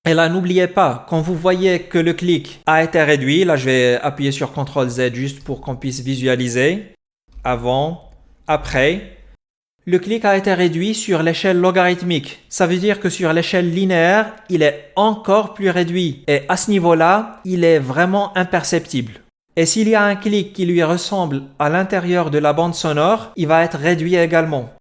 [SPEAKER 1] Et là, n'oubliez pas, quand vous voyez que le clic a été réduit, là je vais appuyer sur CTRL-Z juste pour qu'on puisse visualiser, avant, après. Le clic a été réduit sur l'échelle logarithmique. Ça veut dire que sur l'échelle linéaire, il est encore plus réduit. Et à ce niveau-là, il est vraiment imperceptible. Et s'il y a un clic qui lui ressemble à l'intérieur de la bande sonore, il va être réduit également.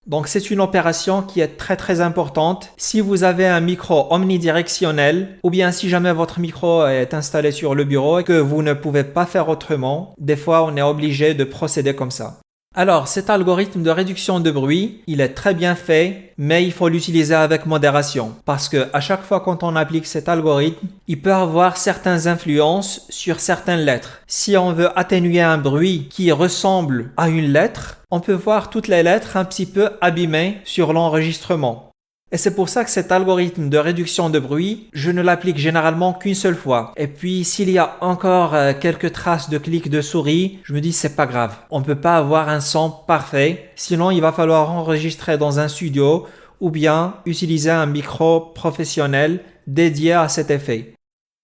[SPEAKER 1] Donc c'est une opération qui est très très importante. Si vous avez un micro omnidirectionnel, ou bien si jamais votre micro est installé sur le bureau et que vous ne pouvez pas faire autrement, des fois on est obligé de procéder comme ça. Alors, cet algorithme de réduction de bruit, il est très bien fait, mais il faut l'utiliser avec modération. Parce que à chaque fois quand on applique cet algorithme, il peut avoir certaines influences sur certaines lettres. Si on veut atténuer un bruit qui ressemble à une lettre, on peut voir toutes les lettres un petit peu abîmées sur l'enregistrement. Et c'est pour ça que cet algorithme de réduction de bruit, je ne l'applique généralement qu'une seule fois. Et puis s'il y a encore quelques traces de clics de souris, je me dis c'est pas grave. On ne peut pas avoir un son parfait, sinon il va falloir enregistrer dans un studio ou bien utiliser un micro professionnel dédié à cet effet.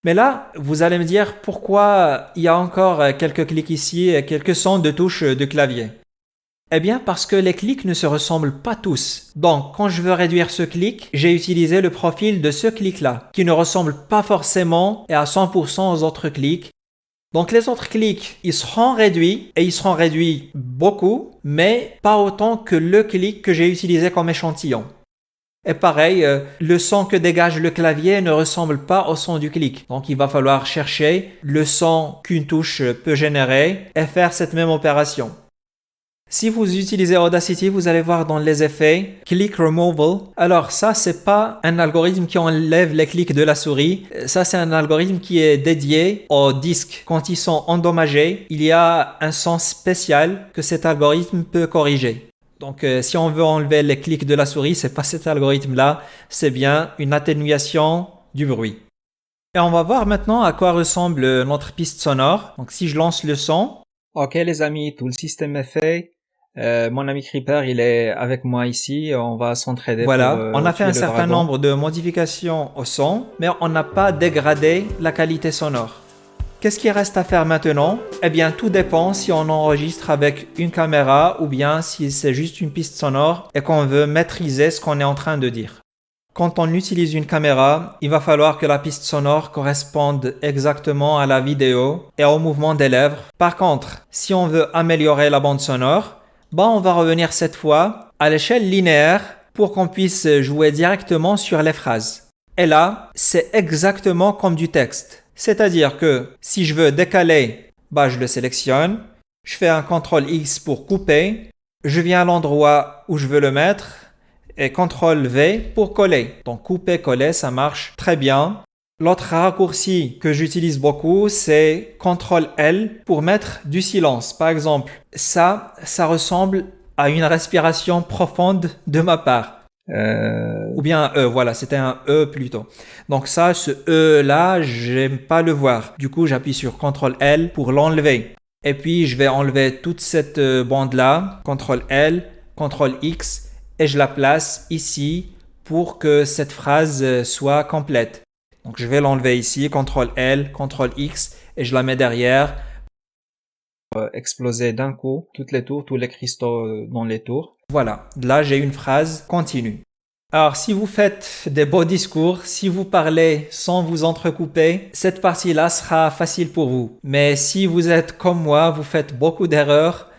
[SPEAKER 1] Mais là, vous allez me dire pourquoi il y a encore quelques clics ici et quelques sons de touches de clavier. Eh bien parce que les clics ne se ressemblent pas tous. Donc quand je veux réduire ce clic, j'ai utilisé le profil de ce clic-là, qui ne ressemble pas forcément et à 100% aux autres clics. Donc les autres clics, ils seront réduits et ils seront réduits beaucoup, mais pas autant que le clic que j'ai utilisé comme échantillon. Et pareil, le son que dégage le clavier ne ressemble pas au son du clic. Donc il va falloir chercher le son qu'une touche peut générer et faire cette même opération. Si vous utilisez Audacity, vous allez voir dans les effets Click Removal. Alors ça, c'est pas un algorithme qui enlève les clics de la souris. Ça, c'est un algorithme qui est dédié aux disques. Quand ils sont endommagés, il y a un son spécial que cet algorithme peut corriger. Donc si on veut enlever les clics de la souris, c'est pas cet algorithme-là, c'est bien une atténuation du bruit. Et on va voir maintenant à quoi ressemble notre piste sonore. Donc si je lance le son, ok les amis, tout le système est fait. Mon ami Creeper, il est avec moi ici, on va s'entraider. Voilà, on a fait un certain nombre de modifications au son, mais on n'a pas dégradé la qualité sonore. Qu'est-ce qui reste à faire maintenant? Eh bien, tout dépend si on enregistre avec une caméra ou bien si c'est juste une piste sonore et qu'on veut maîtriser ce qu'on est en train de dire. Quand on utilise une caméra, il va falloir que la piste sonore corresponde exactement à la vidéo et au mouvement des lèvres. Par contre, si on veut améliorer la bande sonore, on va revenir cette fois à l'échelle linéaire pour qu'on puisse jouer directement sur les phrases. Et là, c'est exactement comme du texte. C'est-à-dire que si je veux décaler, je le sélectionne, je fais un CTRL X pour couper, je viens à l'endroit où je veux le mettre et CTRL V pour coller. Donc couper, coller, ça marche très bien. L'autre raccourci que j'utilise beaucoup, c'est CTRL L pour mettre du silence. Par exemple, ça ressemble à une respiration profonde de ma part. Ou bien un E, voilà, c'était un E plutôt. Donc ça, ce E-là, j'aime pas le voir. Du coup, j'appuie sur CTRL L pour l'enlever. Et puis, je vais enlever toute cette bande-là, CTRL L, CTRL X, et je la place ici pour que cette phrase soit complète. Donc je vais l'enlever ici, CTRL L, CTRL X, et je la mets derrière. Exploser d'un coup toutes les tours, tous les cristaux dans les tours. Voilà, là j'ai une phrase continue. Alors si vous faites des beaux discours, si vous parlez sans vous entrecouper, cette partie-là sera facile pour vous. Mais si vous êtes comme moi, vous faites beaucoup d'erreurs,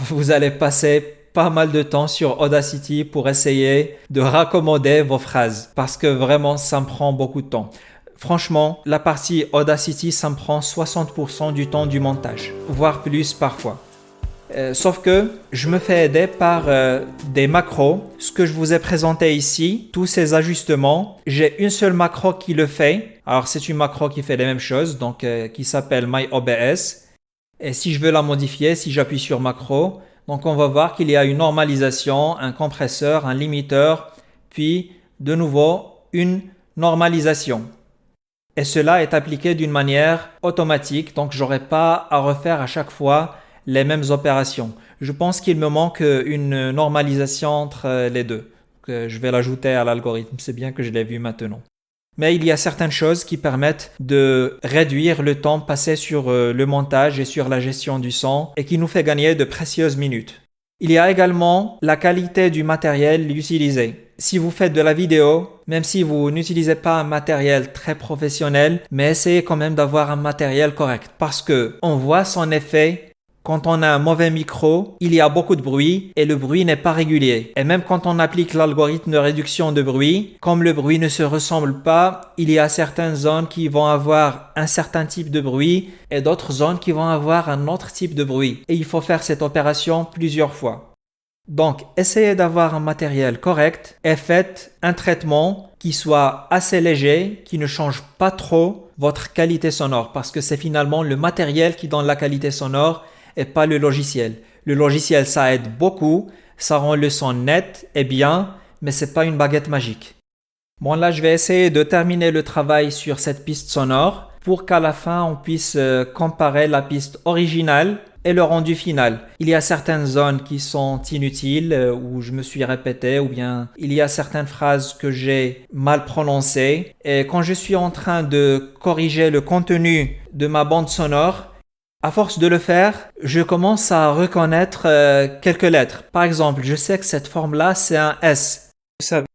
[SPEAKER 1] vous allez passer pas mal de temps sur Audacity pour essayer de raccommoder vos phrases parce que vraiment ça me prend beaucoup de temps. Franchement, la partie Audacity, ça me prend 60% du temps du montage, voire plus parfois. Sauf que je me fais aider par des macros. Ce que je vous ai présenté ici, tous ces ajustements, j'ai une seule macro qui le fait. Alors c'est une macro qui fait les mêmes choses, donc qui s'appelle MyOBS. Et si je veux la modifier, si j'appuie sur macro, donc on va voir qu'il y a une normalisation, un compresseur, un limiteur, puis de nouveau une normalisation. Et cela est appliqué d'une manière automatique, donc je n'aurai pas à refaire à chaque fois les mêmes opérations. Je pense qu'il me manque une normalisation entre les deux, que je vais l'ajouter à l'algorithme, c'est bien que je l'ai vu maintenant. Mais il y a certaines choses qui permettent de réduire le temps passé sur le montage et sur la gestion du son et qui nous fait gagner de précieuses minutes. Il y a également la qualité du matériel utilisé. Si vous faites de la vidéo, même si vous n'utilisez pas un matériel très professionnel, mais essayez quand même d'avoir un matériel correct parce que on voit son effet. Quand on a un mauvais micro, il y a beaucoup de bruit et le bruit n'est pas régulier. Et même quand on applique l'algorithme de réduction de bruit, comme le bruit ne se ressemble pas, il y a certaines zones qui vont avoir un certain type de bruit et d'autres zones qui vont avoir un autre type de bruit. Et il faut faire cette opération plusieurs fois. Donc, essayez d'avoir un matériel correct et faites un traitement qui soit assez léger, qui ne change pas trop votre qualité sonore parce que c'est finalement le matériel qui donne la qualité sonore et pas le logiciel. Le logiciel, ça aide beaucoup, ça rend le son net et bien, mais c'est pas une baguette magique. Bon, là, je vais essayer de terminer le travail sur cette piste sonore pour qu'à la fin, on puisse comparer la piste originale et le rendu final. Il y a certaines zones qui sont inutiles, où je me suis répété, ou bien il y a certaines phrases que j'ai mal prononcées. Et quand je suis en train de corriger le contenu de ma bande sonore, à force de le faire, je commence à reconnaître quelques lettres. Par exemple, je sais que cette forme-là, c'est un S. Vous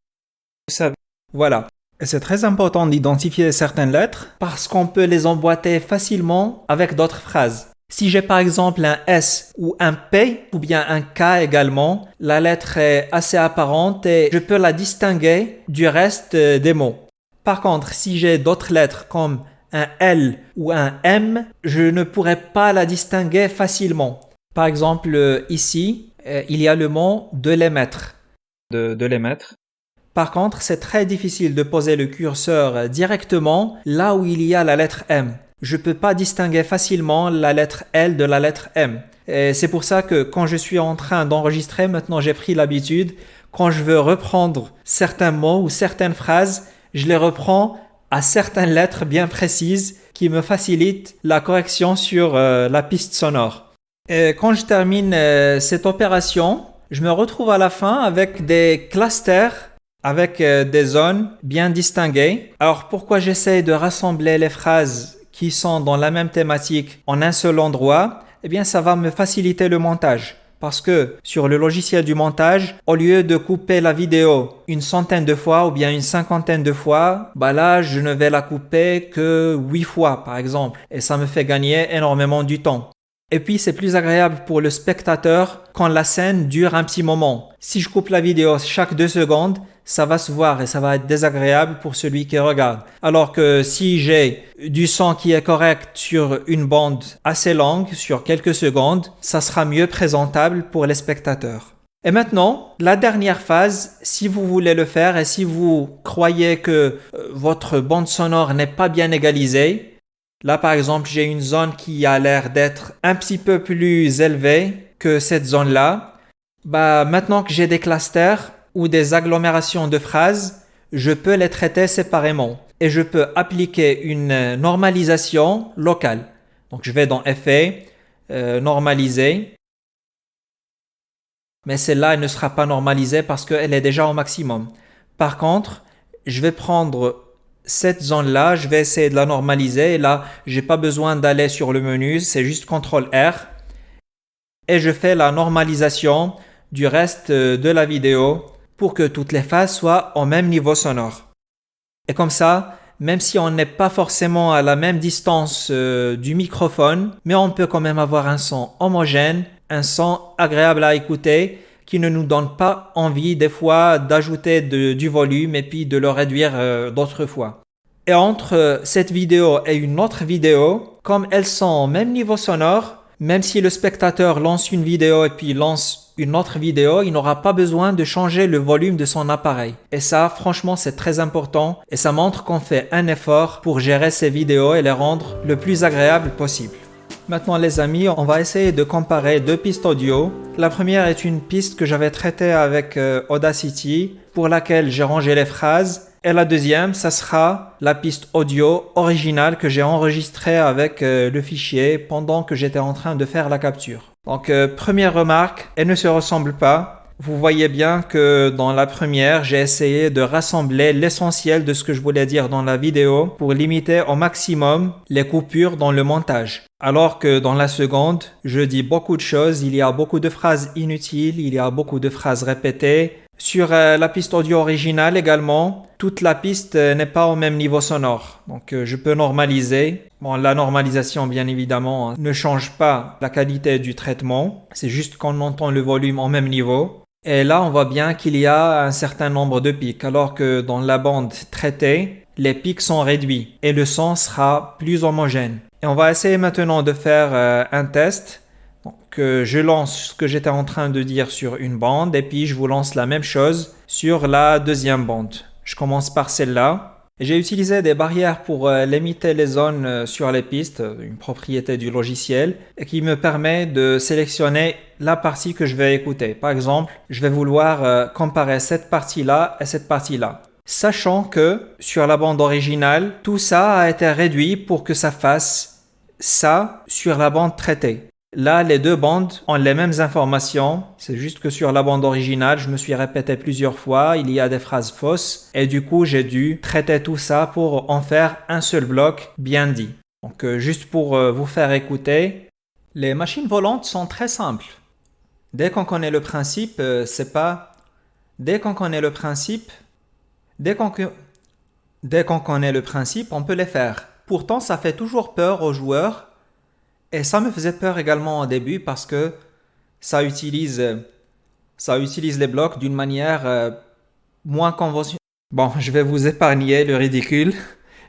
[SPEAKER 1] savez. Voilà. Et c'est très important d'identifier certaines lettres parce qu'on peut les emboîter facilement avec d'autres phrases. Si j'ai par exemple un S ou un P ou bien un K également, la lettre est assez apparente et je peux la distinguer du reste des mots. Par contre, si j'ai d'autres lettres comme un L ou un M, je ne pourrai pas la distinguer facilement. Par exemple, ici, il y a le mot de l'émettre. De l'émettre. Par contre, c'est très difficile de poser le curseur directement là où il y a la lettre M. Je ne peux pas distinguer facilement la lettre L de la lettre M. Et c'est pour ça que quand je suis en train d'enregistrer, maintenant j'ai pris l'habitude, quand je veux reprendre certains mots ou certaines phrases, je les reprends à certaines lettres bien précises qui me facilitent la correction sur la piste sonore. Et quand je termine cette opération, je me retrouve à la fin avec des clusters avec des zones bien distinguées. Alors pourquoi j'essaie de rassembler les phrases qui sont dans la même thématique en un seul endroit? Eh bien ça va me faciliter le montage. Parce que sur le logiciel du montage, au lieu de couper la vidéo une centaine de fois ou bien une cinquantaine de fois, là je ne vais la couper que 8 fois par exemple. Et ça me fait gagner énormément du temps. Et puis c'est plus agréable pour le spectateur quand la scène dure un petit moment. Si je coupe la vidéo chaque 2 secondes, ça va se voir et ça va être désagréable pour celui qui regarde. Alors que si j'ai du son qui est correct sur une bande assez longue, sur quelques secondes, ça sera mieux présentable pour les spectateurs. Et maintenant, la dernière phase, si vous voulez le faire et si vous croyez que votre bande sonore n'est pas bien égalisée, là par exemple j'ai une zone qui a l'air d'être un petit peu plus élevée que cette zone-là, maintenant que j'ai des clusters, ou des agglomérations de phrases, je peux les traiter séparément et je peux appliquer une normalisation locale. Donc je vais dans Effet, normaliser, mais celle-là elle ne sera pas normalisée parce qu'elle est déjà au maximum. Par contre, je vais prendre cette zone-là, je vais essayer de la normaliser et là, j'ai pas besoin d'aller sur le menu, c'est juste CTRL R et je fais la normalisation du reste de la vidéo pour que toutes les phases soient au même niveau sonore. Et comme ça, même si on n'est pas forcément à la même distance du microphone, mais on peut quand même avoir un son homogène, un son agréable à écouter, qui ne nous donne pas envie des fois d'ajouter du volume et puis de le réduire d'autres fois. Et entre cette vidéo et une autre vidéo, comme elles sont au même niveau sonore, même si le spectateur lance une vidéo et puis lance une autre vidéo, il n'aura pas besoin de changer le volume de son appareil. Et ça, franchement, c'est très important et ça montre qu'on fait un effort pour gérer ces vidéos et les rendre le plus agréable possible. Maintenant les amis, on va essayer de comparer deux pistes audio. La première est une piste que j'avais traitée avec Audacity, pour laquelle j'ai rangé les phrases. Et la deuxième, ça sera la piste audio originale que j'ai enregistrée avec le fichier pendant que j'étais en train de faire la capture. Donc première remarque, elles ne se ressemblent pas. Vous voyez bien que dans la première, j'ai essayé de rassembler l'essentiel de ce que je voulais dire dans la vidéo pour limiter au maximum les coupures dans le montage. Alors que dans la seconde, je dis beaucoup de choses, il y a beaucoup de phrases inutiles, il y a beaucoup de phrases répétées. Sur la piste audio originale également, toute la piste n'est pas au même niveau sonore. Donc je peux normaliser. Bon, la normalisation bien évidemment ne change pas la qualité du traitement. C'est juste qu'on entend le volume au même niveau. Et là on voit bien qu'il y a un certain nombre de pics. Alors que dans la bande traitée, les pics sont réduits et le son sera plus homogène. Et on va essayer maintenant de faire un test. Donc, je lance ce que j'étais en train de dire sur une bande et puis je vous lance la même chose sur la deuxième bande. Je commence par celle-là. J'ai utilisé des barrières pour limiter les zones sur les pistes, une propriété du logiciel, et qui me permet de sélectionner la partie que je vais écouter. Par exemple, je vais vouloir comparer cette partie-là et cette partie-là. sachant que sur la bande originale, tout ça a été réduit pour que ça fasse ça sur la bande traitée. Là, les deux bandes ont les mêmes informations, c'est juste que sur la bande originale, je me suis répété plusieurs fois, il y a des phrases fausses, et du coup, j'ai dû traiter tout ça pour en faire un seul bloc bien dit. Donc, juste pour vous faire écouter, les machines volantes sont très simples. Dès qu'on connaît le principe, Dès qu'on connaît le principe, dès qu'on connaît le principe, on peut les faire. Pourtant, ça fait toujours peur aux joueurs. Et ça me faisait peur également au début parce que ça utilise les blocs d'une manière moins conventionnelle. Bon, je vais vous épargner le ridicule.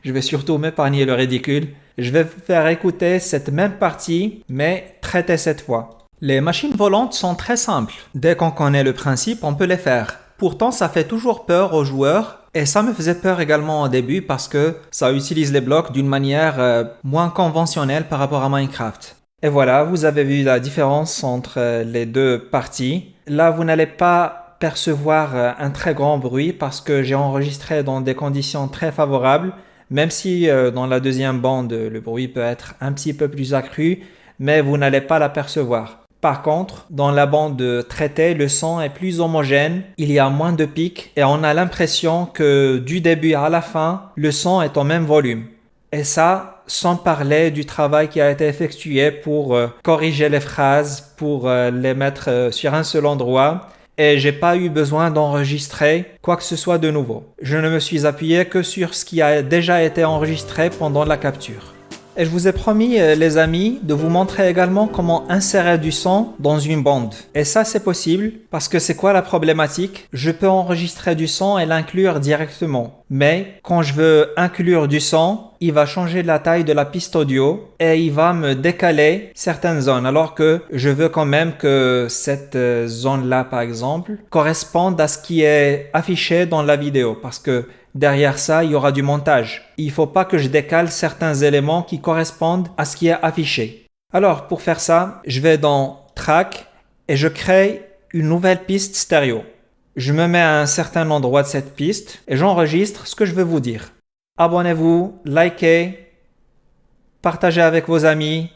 [SPEAKER 1] Je vais surtout m'épargner le ridicule. Je vais vous faire écouter cette même partie, mais traitée cette fois. Les machines volantes sont très simples. Dès qu'on connaît le principe, on peut les faire. Pourtant, ça fait toujours peur aux joueurs. Et ça me faisait peur également au début parce que ça utilise les blocs d'une manière moins conventionnelle par rapport à Minecraft. Et voilà, vous avez vu la différence entre les deux parties. Là, vous n'allez pas percevoir un très grand bruit parce que j'ai enregistré dans des conditions très favorables, même si dans la deuxième bande, le bruit peut être un petit peu plus accru, mais vous n'allez pas l'apercevoir. Par contre, dans la bande traitée, le son est plus homogène, il y a moins de pics et on a l'impression que du début à la fin, le son est au même volume. Et ça, sans parler du travail qui a été effectué pour corriger les phrases, pour les mettre sur un seul endroit. Et j'ai pas eu besoin d'enregistrer quoi que ce soit de nouveau. Je ne me suis appuyé que sur ce qui a déjà été enregistré pendant la capture. Et je vous ai promis, les amis, de vous montrer également comment insérer du son dans une bande. Et ça, c'est possible parce que c'est quoi la problématique? Je peux enregistrer du son et l'inclure directement. Mais quand je veux inclure du son, il va changer la taille de la piste audio et il va me décaler certaines zones. Alors que je veux quand même que cette zone-là, par exemple, corresponde à ce qui est affiché dans la vidéo. Parce que derrière ça, il y aura du montage. Il ne faut pas que je décale certains éléments qui correspondent à ce qui est affiché. Alors, pour faire ça, je vais dans Track et je crée une nouvelle piste stéréo. Je me mets à un certain endroit de cette piste et j'enregistre ce que je veux vous dire. Abonnez-vous, likez, partagez avec vos amis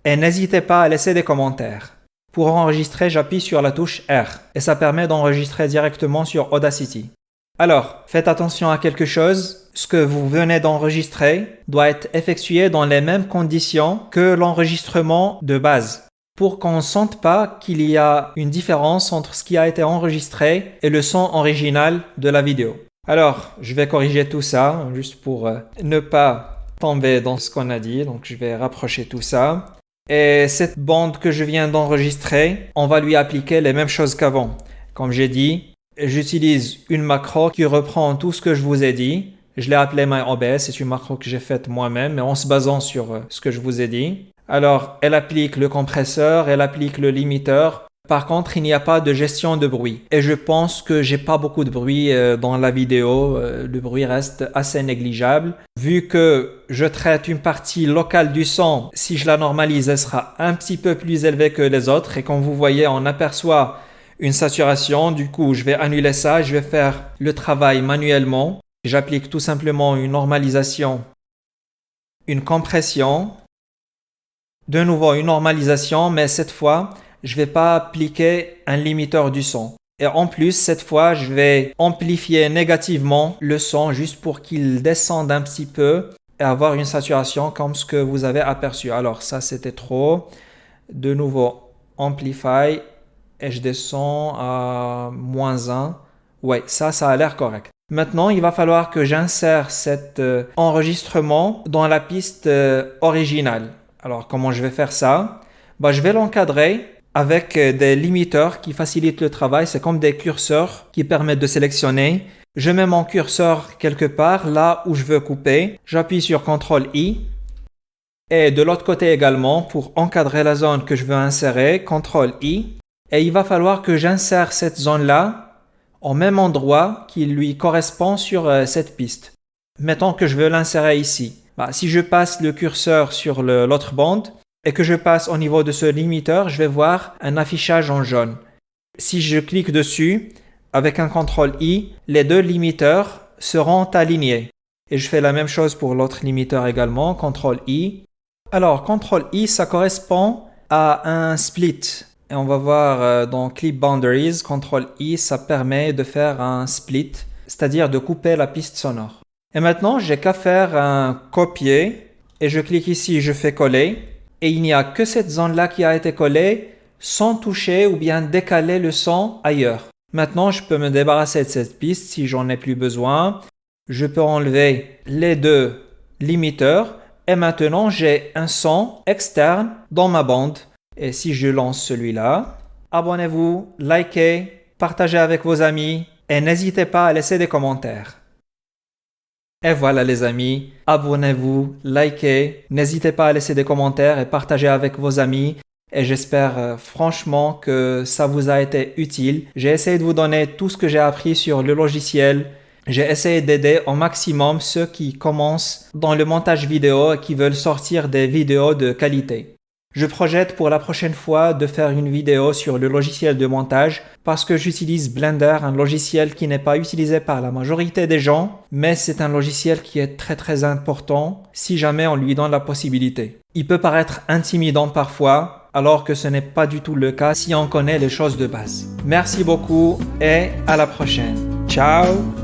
[SPEAKER 1] et n'hésitez pas à laisser des commentaires. Pour enregistrer, j'appuie sur la touche R et ça permet d'enregistrer directement sur Audacity. Alors, faites attention à quelque chose. Ce que vous venez d'enregistrer doit être effectué dans les mêmes conditions que l'enregistrement de base pour qu'on ne sente pas qu'il y a une différence entre ce qui a été enregistré et le son original de la vidéo. Alors, je vais corriger tout ça juste pour ne pas tomber dans ce qu'on a dit. Donc, je vais rapprocher tout ça. Et cette bande que je viens d'enregistrer, on va lui appliquer les mêmes choses qu'avant. Comme j'ai dit, j'utilise une macro qui reprend tout ce que je vous ai dit. Je l'ai appelée MyOBS, c'est une macro que j'ai faite moi-même, mais en se basant sur ce que je vous ai dit. Alors, elle applique le compresseur, elle applique le limiteur. Par contre, il n'y a pas de gestion de bruit. Et je pense que j'ai pas beaucoup de bruit dans la vidéo. Le bruit reste assez négligeable. Vu que je traite une partie locale du son, si je la normalise, elle sera un petit peu plus élevée que les autres. Et comme vous voyez, on aperçoit une saturation. Du coup, je vais annuler ça. Je vais faire le travail manuellement. J'applique tout simplement une normalisation, une compression. De nouveau, une normalisation, mais cette fois, je ne vais pas appliquer un limiteur du son. Et en plus, cette fois, je vais amplifier négativement le son juste pour qu'il descende un petit peu et avoir une saturation comme ce que vous avez aperçu. Alors ça, c'était trop. De nouveau, Amplify et je descends à -1. Ouais, ça a l'air correct. Maintenant, il va falloir que j'insère cet enregistrement dans la piste originale. Alors, comment je vais faire ça? Je vais l'encadrer avec des limiteurs qui facilitent le travail. C'est comme des curseurs qui permettent de sélectionner. Je mets mon curseur quelque part, là où je veux couper. J'appuie sur CTRL-I. Et de l'autre côté également, pour encadrer la zone que je veux insérer, CTRL-I. Et il va falloir que j'insère cette zone-là au même endroit qui lui correspond sur cette piste. Mettons que je veux l'insérer ici. Si je passe le curseur sur l'autre bande et que je passe au niveau de ce limiteur, je vais voir un affichage en jaune. Si je clique dessus, avec un CTRL-I, les deux limiteurs seront alignés. Et je fais la même chose pour l'autre limiteur également, CTRL-I. Alors, CTRL-I, ça correspond à un split. Et on va voir dans Clip Boundaries, CTRL-I, ça permet de faire un split, c'est-à-dire de couper la piste sonore. Et maintenant, j'ai qu'à faire un copier. Et je clique ici, je fais coller. Et il n'y a que cette zone-là qui a été collée sans toucher ou bien décaler le son ailleurs. Maintenant, je peux me débarrasser de cette piste si j'en ai plus besoin. Je peux enlever les deux limiteurs. Et maintenant, j'ai un son externe dans ma bande. Et si je lance celui-là, abonnez-vous, likez, partagez avec vos amis et n'hésitez pas à laisser des commentaires. Et voilà les amis, abonnez-vous, likez, n'hésitez pas à laisser des commentaires et partagez avec vos amis. Et j'espère franchement que ça vous a été utile. J'ai essayé de vous donner tout ce que j'ai appris sur le logiciel. J'ai essayé d'aider au maximum ceux qui commencent dans le montage vidéo et qui veulent sortir des vidéos de qualité. Je projette pour la prochaine fois de faire une vidéo sur le logiciel de montage parce que j'utilise Blender, un logiciel qui n'est pas utilisé par la majorité des gens, mais c'est un logiciel qui est très important si jamais on lui donne la possibilité. Il peut paraître intimidant parfois, alors que ce n'est pas du tout le cas si on connaît les choses de base. Merci beaucoup et à la prochaine. Ciao!